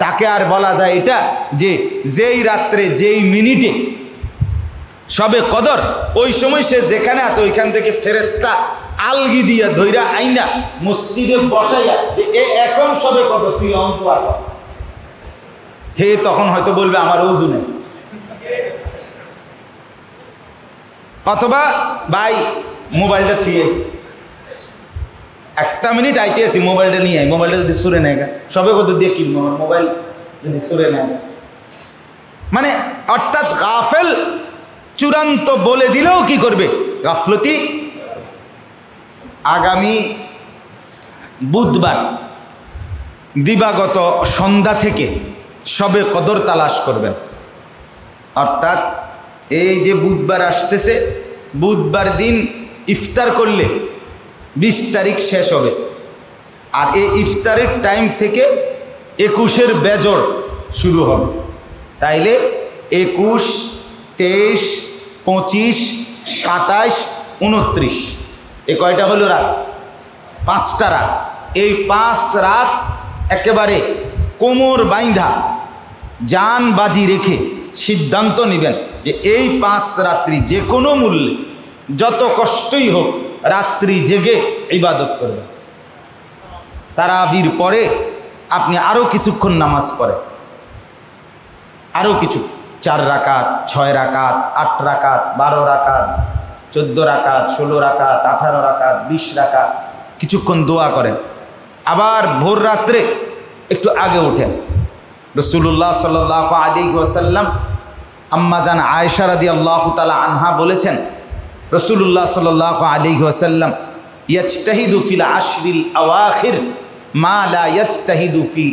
তাকে আর বলা যায় এটা যে যেই রাত্রে যেই মিনিটে সবে কদর, ওই সময় সে যেখানে আছে ওইখান থেকে ফেরেশতা আলগি দিয়া ধইরা আইনা মসজিদে বসাইয়া এখন সবে কদর, তুই অন্ত আর হে, তখন হয়তো বলবে আমার ওযু নেই, অথবা ভাই মোবাইলটা ঠিক আছে, 1 মিনিট আইতে আছি, মোবাইলটা নিয়ে আই, মোবাইলটা যদি সুরে নেয় সবে কত দিয়ে কিনবো, আমার মোবাইল যদি সুরে নেয়, মানে অর্থাৎ গাফেল চূড়ান্ত বলে দিলেও কি করবে, গাফলতি। আগামী বুধবার দিবাগত সন্ধ্যা থেকে সবে কদর তালাশ করবেন, অর্থাৎ এই যে বুধবার আসতেছে, বুধবার দিন ইফতার করলে 20 তারিখ শেষ হবে, আর এই ইফতারের টাইম থেকে 21-এর বেজর শুরু হবে, তাইলে 21, 23, 25, 27, 29 এই কয়টা হলো রাত, 5টা রাত। এই 5 রাত একেবারে কোমর বাইন্ধা জান বাজি রেখে সিদ্ধান্ত নেবেন যে এই 5 রাত্রি যে কোনো মূল্যে যত কষ্টই হোক রাত্রি জেগে ইবাদত করবেন। তারাবির পরে আপনি আরও কিছুক্ষণ নামাজ পড়েন, আরও কিছু 4 রাকাত, 6 রাকাত, 8 রাকাত, 12 রাকাত, 14 রাকাত, 16 রাকাত, 18 রাকাত, 20 রাকাত কিছুক্ষণ দোয়া করেন। আবার ভোর রাত্রে একটু আগে ওঠেন। রাসূলুল্লাহ সাল্লাল্লাহু আলাইহি ওয়াসাল্লাম আম্মা জান আয়েশা রাদিয়াল্লাহু তাআলা আনহা বলেছেন, রাসূলুল্লাহ সাল্লাল্লাহু আলাইহি ওয়াসাল্লাম ইয়াজতাহিদু ফিল আশরিল আওয়াখির মা লা ইয়াজতাহিদু ফি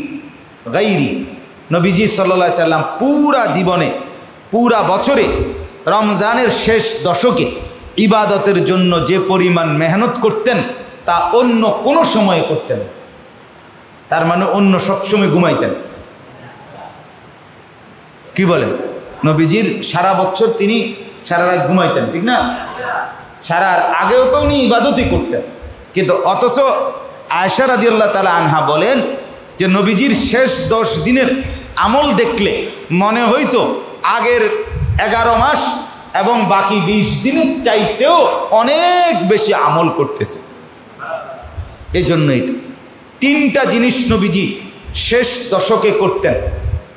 গায়রি। নবীজি সাল্লাল্লাহু আলাইহি সাল্লাম পুরা জীবনে, পুরা বছরে রমজানের শেষ দশকে ইবাদতের জন্য যে পরিমাণ মেহনত করতেন তা অন্য কোনো সময়ে করতেন। তার মানে অন্য সব সময় ঘুমাইতেন। কি বলেন? নবীজির সারা বছর তিনি সারা রাত ঘুমাইতেন, ঠিক না? সারা আগেও তো উনি ইবাদতই করতেন, কিন্তু অথচ আয়েশা রাদিয়াল্লাহু তাআলা আনহা বলেন যে নবীজির শেষ 10 দিনের আমল দেখলে মনে হইতো আগের 11 মাস এবং বাকি 20 দিনের চাইতেও অনেক বেশি আমল করতেছে। এই জন্য এটা 3টা জিনিস নবীজি শেষ দশকে করতেন।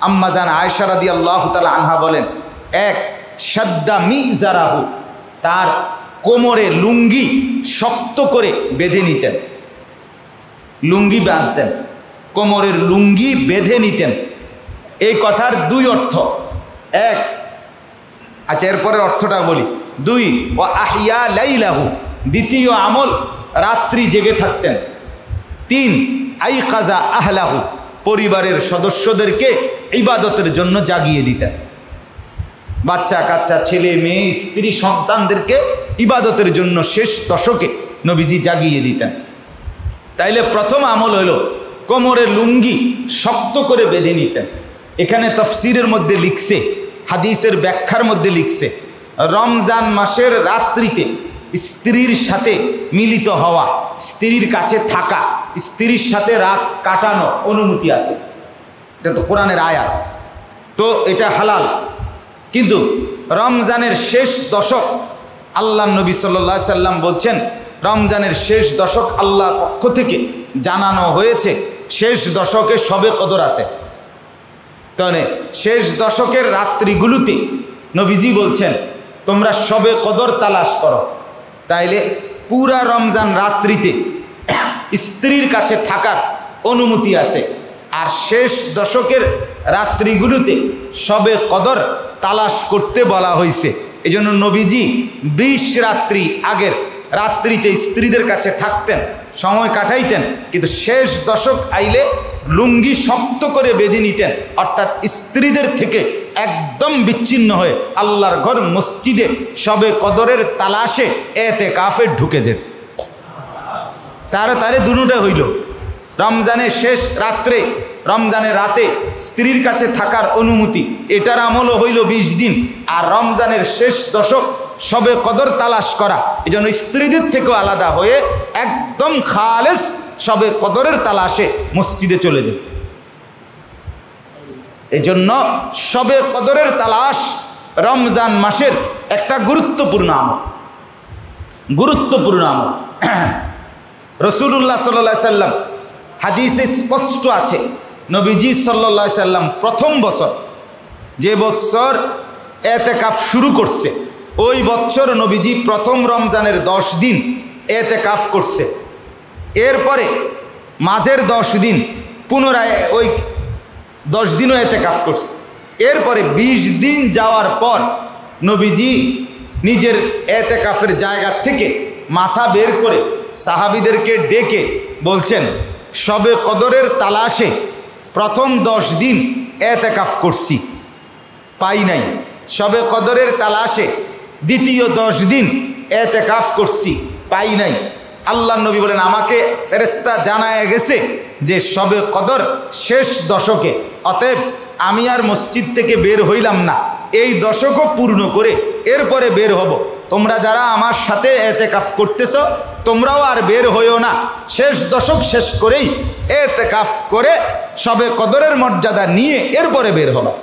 আম্মা জান আয়েশা রাদিয়াল্লাহু তাআলা আনহা বলেন, 1 শাদ্দা মিজারাহু, তার কোমরে লুঙ্গি শক্ত করে বেঁধে নিতেন, লুঙ্গি বাঁধতেন, কোমরের লুঙ্গি বেঁধে নিতেন। এই কথার 2 অর্থ। 1, আচ্ছা এরপরের অর্থটা বলি। 2, ওয়া আহিয়া লাইলাহু, দ্বিতীয় আমল রাত্রি জেগে থাকতেন। 3, আইকাজা আহলাহু, পরিবারের সদস্যদেরকে ইবাদতের জন্য জাগিয়ে দিতেন। বাচ্চা কাচ্চা, ছেলে মেয়ে, স্ত্রী, সন্তানদেরকে ইবাদতের জন্য শেষ দশকে নবীজি জাগিয়ে দিতেন। তাইলে প্রথম আমল হলো কোমরের লুঙ্গি শক্ত করে বেঁধে নিতেন। এখানে তাফসীরের মধ্যে লিখছে, হাদিসের ব্যাখ্যার মধ্যে লিখছে, রমজান মাসের রাত্রিতে স্ত্রীর সাথে মিলিত হওয়া, স্ত্রীর কাছে থাকা, স্ত্রীর সাথে রাত কাটানো অনুমতি আছে। এটা তো কোরআনের আয়াত, তো এটা হালাল। কিন্তু রমজানের শেষ দশক আল্লাহ নবী সাল্লাল্লাহু আলাইহি সাল্লাম বলছেন, রমজানের শেষ দশক আল্লাহর পক্ষ থেকে জানানো হয়েছে শেষ দশকে সবে কদর আছে। তাহলে শেষ দশকের রাত্রিগুলোতে নবীজি বলছেন তোমরা সবে কদর তালাশ করো। তাইলে পুরা রমজান রাত্রিতে স্ত্রীর কাছে থাকার অনুমতি আছে, আর শেষ দশকের রাত্রিগুলোতে সবে কদর তালাশ করতে বলা হয়েছে। এই জন্য নবীজি 20 রাত্রি আগের রাত্রিতে স্ত্রীদের কাছে থাকতেন, সময় কাটাইতেন, কিন্তু শেষ দশক আইলে লুঙ্গি শক্ত করে বেঁধে নিতেন, অর্থাৎ স্ত্রীদের থেকে একদম বিচ্ছিন্ন হয়ে আল্লাহর ঘর মসজিদে সবে কদরের তালাশে এতেকাফে ঢুকে যেত। তারে দুটোটা হইল। রমজানের শেষ রাত্রে, রমজানের রাতে স্ত্রীর কাছে থাকার অনুমতি, এটার আমলও হইল 20 দিন। আর রমজানের শেষ দশক সবে কদর তালাশ করা, এই জন্য স্ত্রীদের থেকেও আলাদা হয়ে একদম খালেস সবে কদরের তালাশে মসজিদে চলে যেত। এজন্য শবে কদরের তালাশ রমজান মাসের একটা গুরুত্বপূর্ণ আমল, গুরুত্বপূর্ণ আমল। রাসূলুল্লাহ সাল্লাল্লাহু আলাইহি সাল্লাম হাদিসে স্পষ্ট আছে, নবীজি সাল্লাল্লাহু আলাইহি সাল্লাম প্রথম বছর, যে বছর এতেকাফ শুরু করছে, ওই বছর নবীজি প্রথম রমজানের 10 দিন এতেকাফ করছে। এরপরে মাঝের 10 দিন পুনরায় ওই 10 দিনও এতেকাফ করছে। এরপরে 20 দিন যাওয়ার পর নবীজি নিজের এতেকাফের জায়গা থেকে মাথা বের করে সাহাবীদেরকে ডেকে বলছেন, শবে কদরের তালাশে প্রথম 10 দিন এতেকাফ করছি, পাই নাই। শবে কদরের তালাশে দ্বিতীয় 10 দিন এতেকাফ করছি, পাই নাই। আল্লাহ নবী বলেন, আমাকে ফেরেশতা জানায় গেছে যে শবে কদর শেষ দশকে, অতএব আমি আর মসজিদ থেকে বের হইলাম না, এই দশকও পূর্ণ করে এরপরে বের হব। তোমরা যারা আমার সাথে এতেকাফ করতেছ তোমরাও আর বের হইও না, শেষ দশক শেষ করেই এতেকাফ করে শবে কদরের মর্যাদা নিয়ে এরপরে বের হবা।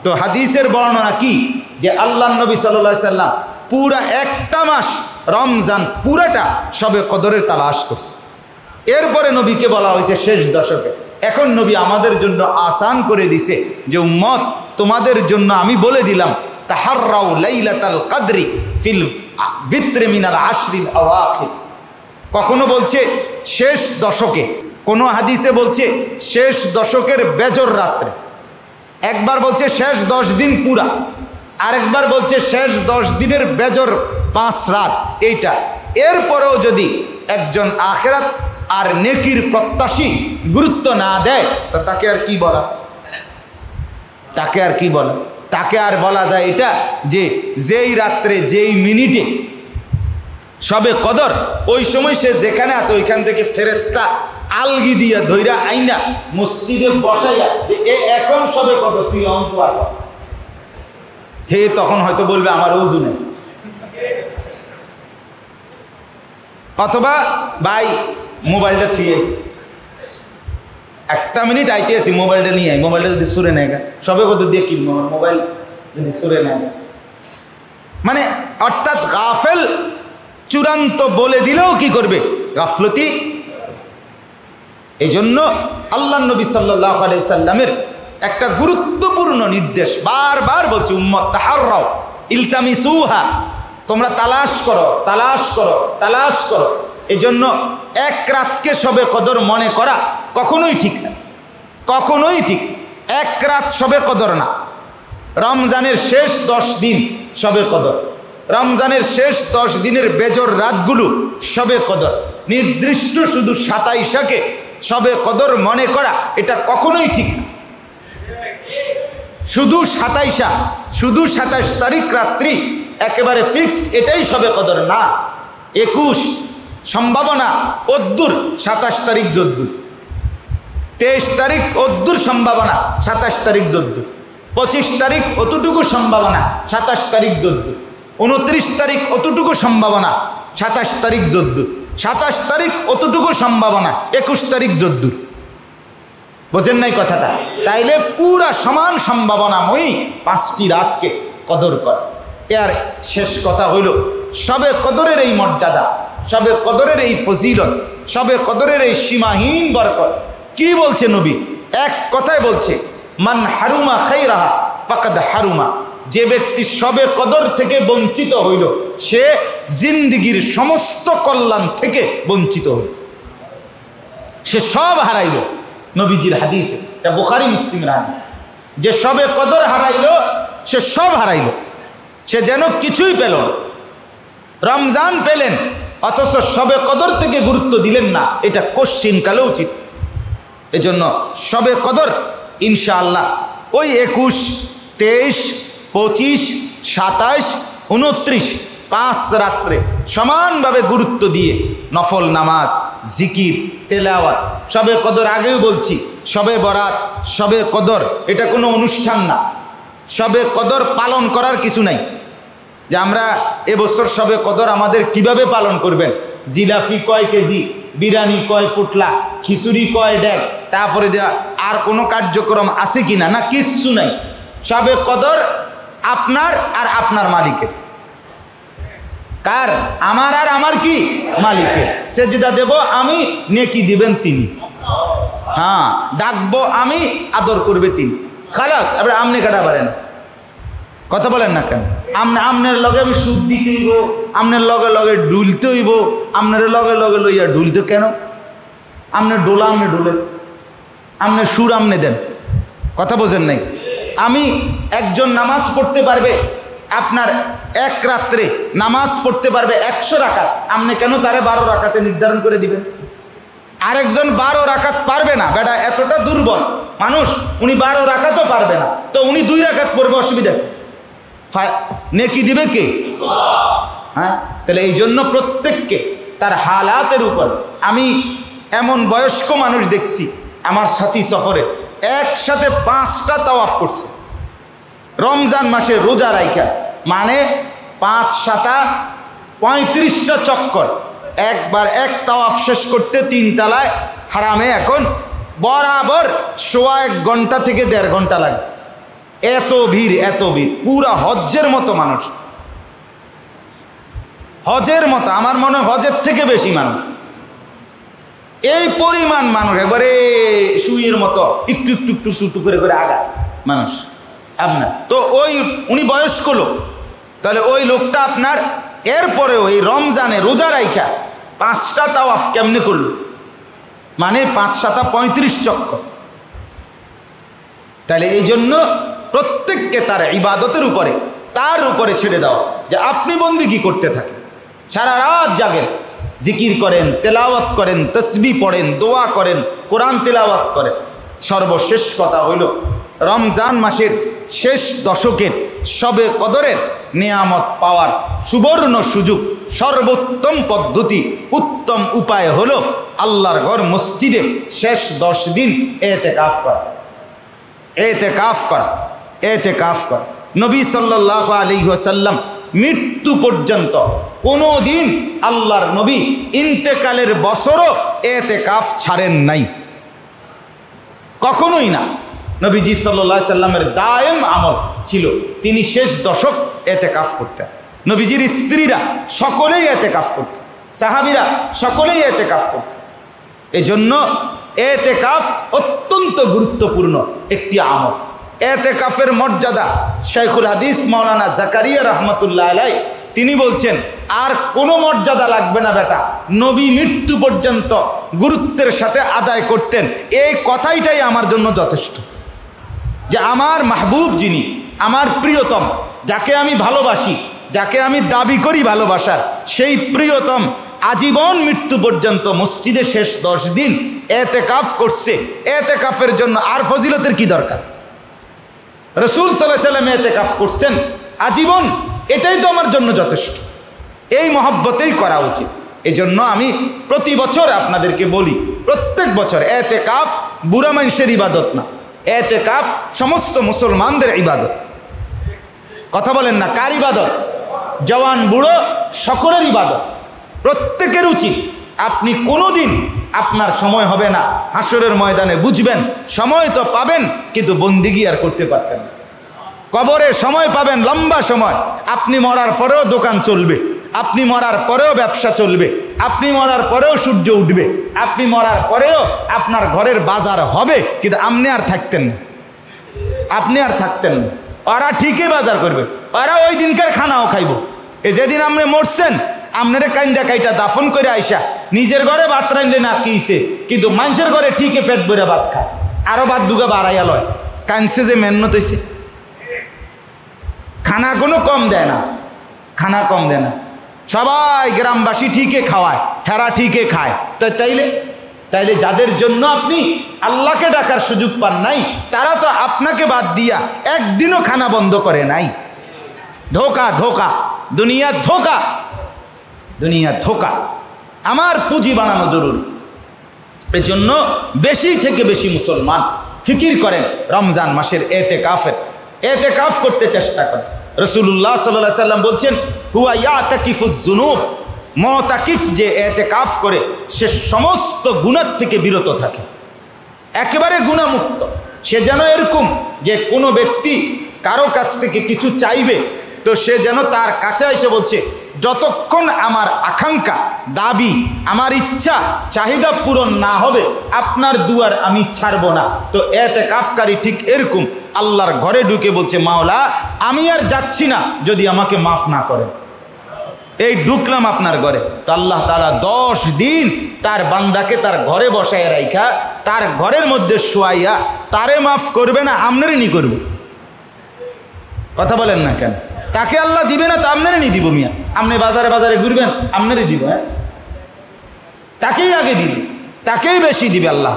তো হাদিসের বর্ণনা কি, যে আল্লাহ নবী সাল্লাল্লাহু আলাইহি সাল্লাম পুরা একটা মাস রমজান পুরাটা শবে কদরের তালাশ করছে। এরপরে নবীকে বলা হয়েছে শেষ দশকে। এখন নবী আমাদের জন্য আসান করে দিছে যে উম্মত, তোমাদের জন্য আমি বলে দিলাম, তাহাররাউ লাইলাতাল কদরি ফিল ভিত্রে মিনাল আশরিল আওয়াখির। কখনো বলছে শেষ দশকে, কোনো হাদিসে বলছে শেষ দশকের বেজর রাত্রে, একবার বলছে শেষ 10 দিন পুরা, আরেকবার বলছে শেষ 10 দিনের বেজর 5 রাত। এইটা এরপরেও যদি একজন আখিরাত আর নেকির প্রত্যাশী গুরুত্ব না দেয় তা তাকে আর কি বলা, তাকে আর কি বলা, তাকে আর বলা যায় এটা যে যেই রাত্রে যেই মিনিটে শবে কদর, ওই সময় সে যেখানে আছে ওইখান থেকে ফেরেশতা আলগি দিয়া ধইরা আইনা মসজিদে বসাইয়া এখন শবে কদর তুই অঙ্ক আর হে, তখন হয়তো বলবে আমার ওযু নেই, অথবা ভাই মোবাইলটা থুয়েছি, 1 মিনিট আইতেছি মোবাইলটা নিয়ে আই, মোবাইলটা যদি সুরে নেয় সবে কত দিয়ে কিনবো, আমার মোবাইল যদি সুরে নেয়, মানে অর্থাৎ গাফেল চূড়ান্ত বলে দিলেও কি করবে, গাফলতি। এই জন্য আল্লাহ নবী সাল্লাল্লাহু আলাইহি সাল্লামের একটা গুরুত্বপূর্ণ নির্দেশ, বারবার বলছে উম্মত তাহাররাও ইলতামিসুহা, তোমরা তালাশ করো, তালাশ করো, তালাশ করো। এই জন্য এক রাতকে শবে কদর মনে করা কখনোই ঠিক না, কখনোই ঠিক। এক রাত শবে কদর না, রমজানের শেষ 10 দিন শবে কদর, রমজানের শেষ 10 দিনের বেজর রাতগুলো শবে কদর। নির্দিষ্ট শুধু 27কে শবে কদর মনে করা এটা কখনোই ঠিক না। শুধু 27, শুধু 27 তারিখ রাত্রি একেবারে ফিক্সড এটাই শবে কদর না। 21 সম্ভাবনা অদ্দুর 27 তারিখ যদ্দুর, 23 তারিখ অদ্দুর সম্ভাবনা 27 তারিখ যদ্দুর, 25 তারিখ অতটুকু সম্ভাবনা 27 তারিখ যদ্দুর, 29 তারিখ অতটুকু সম্ভাবনা 27 তারিখ যদ্দুর, 27 তারিখ অতটুকু সম্ভাবনা 21 তারিখ যদ্দুর। বোঝেন নাই কথাটা? তাইলে পুরা সমান সম্ভাবনাময়ী 5টি রাতকে কদর করে। এর শেষ কথা হইল শবে কদরের এই মর্যাদা, শবে কদরের এই ফজিলত, শবে কদরের এই সীমাহীন বরকত। কি বলছে নবী? এক কথায় বলছে, মান হারুমা খাইরাহা ফাকাদ হারুমা, যে ব্যক্তি শবে কদর থেকে বঞ্চিত হইল সে জিন্দিগির সমস্ত কল্যাণ থেকে বঞ্চিত হইল, সে সব হারাইল। নবীজির হাদিসে, এটা বুখারী মুসলিমের হাদিস, যে শবে কদর হারাইল সে সব হারাইল, সে যেন কিছুই পেল না। রমজান পেলেন অথচ শবে কদর থেকে গুরুত্ব দিলেন না, এটা কশ্চিন কালে উচিত। এজন্য শবে কদর ইনশাআল্লাহ ওই 21, 23, 25, 27, 29, 5 রাত্রে সমানভাবে গুরুত্ব দিয়ে নফল নামাজ, জিকির, তেলাওয়াত। শবে কদর আগেও বলছি, শবে বরাত, শবে কদর এটা কোনো অনুষ্ঠান না। শবে কদর পালন করার কিছু নাই যে আমরা এবছর শবে কদর আমাদের কিভাবে পালন করবেন জিলাপি কয় কেজি, বিরিয়ানি কয় ফুটলা, খিচুড়ি কয় ডেক, তারপরে দেওয়া আর কোনো কার্যক্রম আছে কিনা? না, কিচ্ছু নাই। সবে কদর আপনার আর আপনার মালিকের। কার? আমার আর আমার কি? মালিকের। সেজদা দেব আমি, নেকি দিবেন তিনি। হ্যাঁ, ডাকবো আমি, আদর করবে তিনি। খালাস। এবার আমনে কাটা পারেন, কথা বলেন না কেন? আমনের লগে আমি সুদ দিতে হইব, আমনের লগে লগে ডুলতে হইব, আমনের লগে লগে লইয়া ডুলতে কেন? আমনের ডোলা আমনে ডোলে, আমনের সুর আমনে দেন, কথা বোঝেন নাই? আমি একজন নামাজ পড়তে পারবে, আপনার এক রাত্রে নামাজ পড়তে পারবে 100 রাকাত, আপনি কেন তারে 12 রাকাতে নির্ধারণ করে দিবেন? আরেকজন 12 রাকাত পারবে না, বেটা এতটা দুর্বল মানুষ, উনি 12 রাকাতও পারবে না, তো উনি 2 রাকাত পড়বে, অসুবিধা কি? নেকি দিবে কে? হ্যাঁ, তাহলে এই জন্য প্রত্যেককে তার হালাতের উপর। আমি এমন বয়স্ক মানুষ দেখছি আমার সাথী সফরে, একসাথে 5টা তাওয়াফ করছে রমজান মাসে রোজা রাইখা, মানে 5 7 35টা চক্কর। একবার এক তাওয়াফ শেষ করতে 3 তলায় হারামে এখন বরাবর 1.25 ঘন্টা থেকে 1.5 ঘন্টা লাগে। এত ভিড়, এত ভিড়, পুরা হজ্জের মতো মানুষ, হজের মতো। আমার মনে হয় হজের থেকে বেশি মানুষ, এই পরিমাণ মানুষ, একবারে সুইয়ের মতো একটু একটু একটু একটু করে করে আগায় মানুষ আপনার। তো ওই উনি বয়স্ক লোক, তাহলে ওই লোকটা আপনার এরপরেও এই রমজানে রোজা রাইখা 5টা তাওয়াফ কেমনে করল? মানে 5 7 35 চক্কর। তাহলে এই জন্য প্রত্যেককে তার ইবাদতের উপরে, তার উপরে ছেড়ে দাও যে আপনি বন্দেগী করতে থাকেন, সারা রাত জাগেন, জিকির করেন, তেলাওয়াত করেন, তসবিহ পড়েন, দোয়া করেন, কোরআন তেলাওয়াত করেন। সর্বশেষ কথা হইল রমজান মাসের শেষ দশকের শবে কদরের নিয়ামত পাওয়ার সুবর্ণ সুযোগ, সর্বোত্তম পদ্ধতি, উত্তম উপায় হলো আল্লাহর ঘর মসজিদে শেষ 10 দিন ইতিকাফ করা। ইতিকাফ করা, ইতিকাফ করা। নবী সাল্লাল্লাহু আলাইহি ওয়াসাল্লাম মৃত্যু পর্যন্ত কোনো দিন আল্লাহর নবী ইন্তেকালের বছরও ইতিকাফ ছাড়েন নাই, কখনোই না। নবীজি সাল্লাল্লাহু আলাইহি সাল্লামের দায়েম আমল ছিল, তিনি শেষ দশক ইতিকাফ করতেন। নবীজির স্ত্রীরা সকলেই ইতিকাফ করতেন, সাহাবীরা সকলেই ইতিকাফ করতেন। এজন্য ইতিকাফ অত্যন্ত গুরুত্বপূর্ণ একটি আমল। ইতিকাফের মর্যাদা শাইখুল হাদিস মাওলানা জাকারিয়া রাহমাতুল্লাহ আলাইহি তিনি বলছেন, আর কোনো মর্যাদা লাগবে না বেটা, নবী মৃত্যু পর্যন্ত গুরুত্বের সাথে আদায় করতেন। এই কথাইটাই আমার জন্য যথেষ্ট, যে আমার মাহবুব যিনি, আমার প্রিয়তম, যাকে আমি ভালোবাসি, যাকে আমি দাবি করি ভালোবাসার, সেই প্রিয়তম আজীবন মৃত্যু পর্যন্ত মসজিদে শেষ 10 দিন ইতিকাফ করছে। ইতিকাফের জন্য আর ফজিলতের কি দরকার? রাসূল সাল্লাল্লাহু আলাইহি ওয়াসাল্লাম ইতিকাফ করছেন আজীবন, এটাই তো আমার জন্য যথেষ্ট। এই মহব্বতেই করা উচিত। এই জন্য আমি প্রতি বছর আপনাদেরকে বলি, প্রত্যেক বছর ইতিকাফ বুড়া মানুষের ইবাদত না, ইতিকাফ সমস্ত মুসলমানদের ইবাদত। কথা বলেন না, কার ইবাদত? জওয়ান বুড়ো সকলের ইবাদত, প্রত্যেকের উচিত। আপনি কোনোদিন আপনার সময় হবে না, হাসরের ময়দানে বুঝবেন সময় তো পাবেন কিন্তু বন্দেগী আর করতে পারতেন না। কবরে সময় পাবেন লম্বা সময়, আপনি মরার পরেও দোকান চলবে, আপনি মরার পরেও ব্যবসা চলবে, আপনি মরার পরেও সূর্য উঠবে, আপনি মরার পরেও আপনার ঘরের বাজার হবে, কিন্তু আপনি আর থাকতেন না, আপনি আর থাকতেন না। ওরা ঠিকই বাজার করবে, ওরা ওই দিনকার খানাও খাইব। এই যেদিন আপনি মরছেন, আপনারে কাইন্দা কাইটা দাফন করে আইসা নিজের ঘরে ভাত রাইলে না কিছে, কিন্তু মানুষের ঘরে ঠিকই পেট ভরে ভাত খায়, আরো ভাত দুগা বাড়াইয়া লয়। কাঁদছে যে মেহনত হয়েছে, খানা কোনো কম দেয় না, খানা কম দেয় না। সবাই গ্রামবাসী ঠিকই খাওয়ায়, হেরা ঠিকই খায়। তাইলে যাদের জন্য আপনি আল্লাহকে ডাকার সুযোগ পান নাই, তারা তো আপনাকে বাদ দিয়া একদিনও খানা বন্ধ করে নাই। ধোকা, ধোকা, দুনিয়া ধোকা, দুনিয়া ধোকা। আমার পুঁজি বানানো জরুরি। এই জন্য বেশি থেকে বেশি মুসলমান ফিকির করেন রমজান মাসের ইতিকাফের, ইতিকাফ করতে চেষ্টা করেন। রাসূলুল্লাহ সাল্লাল্লাহু আলাইহি ওয়াসাল্লাম বলছেন, হুয়া ইয়াতাকিফুজ যুনুব মুতাকিফ যে এতেকাফ করে সে সমস্ত গুনাহ থেকে বিরত থাকে, একেবারে গুনাহমুক্ত। সে যেন এরকম যে কোনো ব্যক্তি কারো কাছ থেকে কিছু চাইবে তো সে যেন তার কাছে এসে বলছে, যতক্ষণ আমার আকাঙ্ক্ষা, দাবি, আমার ইচ্ছা, চাহিদা পূরণ না হবে আপনার দুয়ার আমি ছাড়ব না। তো এতেকাফকারী ঠিক এরকম আল্লাহর ঘরে ঢুকে বলছে, মাওলা আমি আর যাচ্ছি না যদি আমাকে মাফ না করেন। এই ঢুকলাম আপনার ঘরে, তো আল্লাহ তাআলা 10 দিন তার বান্দাকে তার ঘরে বসায় রাইখা তার ঘরের মধ্যে শোয়াইয়া তারে মাফ করবে না, আমনেরই নি করবে। কথা বলেন না কেন? তাকে আল্লাহ দিবে না তো আমনেরই নি দিব। মিয়া আপনি বাজারে বাজারে ঘুরবেন, আমনেরই দিব। হ্যাঁ, তাকেই আগে দিবে, তাকেই বেশি দিবে আল্লাহ।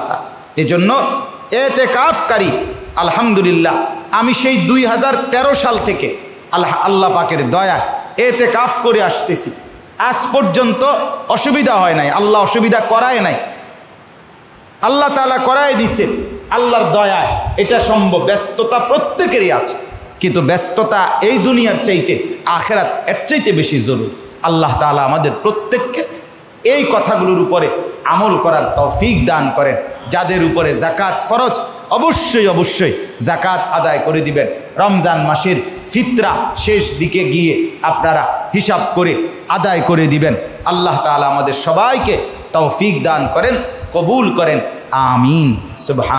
এই জন্য এতেকাফকারী আলহামদুলিল্লাহ, আমি সেই 2013 সাল থেকে আল্লাহ পাকের দয়া এতেকাফ করে আসতেছি, আজ পর্যন্ত অসুবিধা হয় নাই। আল্লাহ অসুবিধা করায় নাই, আল্লাহ তাআলা করায় দিছে আল্লাহর দয়ায়। এটা সম্ভব। ব্যস্ততা প্রত্যেকেরই আছে, কিন্তু ব্যস্ততা এই দুনিয়ার চাইতে আখিরাত এর চাইতে বেশি জরুরি। আল্লাহ তাআলা আমাদের প্রত্যেককে এই কথাগুলোর উপরে আমল করার তৌফিক দান করেন। যাদের উপরে যাকাত ফরজ অবশ্যই অবশ্যই যাকাত আদায় করে দিবেন। রমজান মাসের ফিতরা শেষ দিকে গিয়ে আপনারা হিসাব করে আদায় করে দিবেন। আল্লাহ তাআলা আমাদের সবাইকে তৌফিক দান করেন, কবুল করেন। আমিন। সুবহান।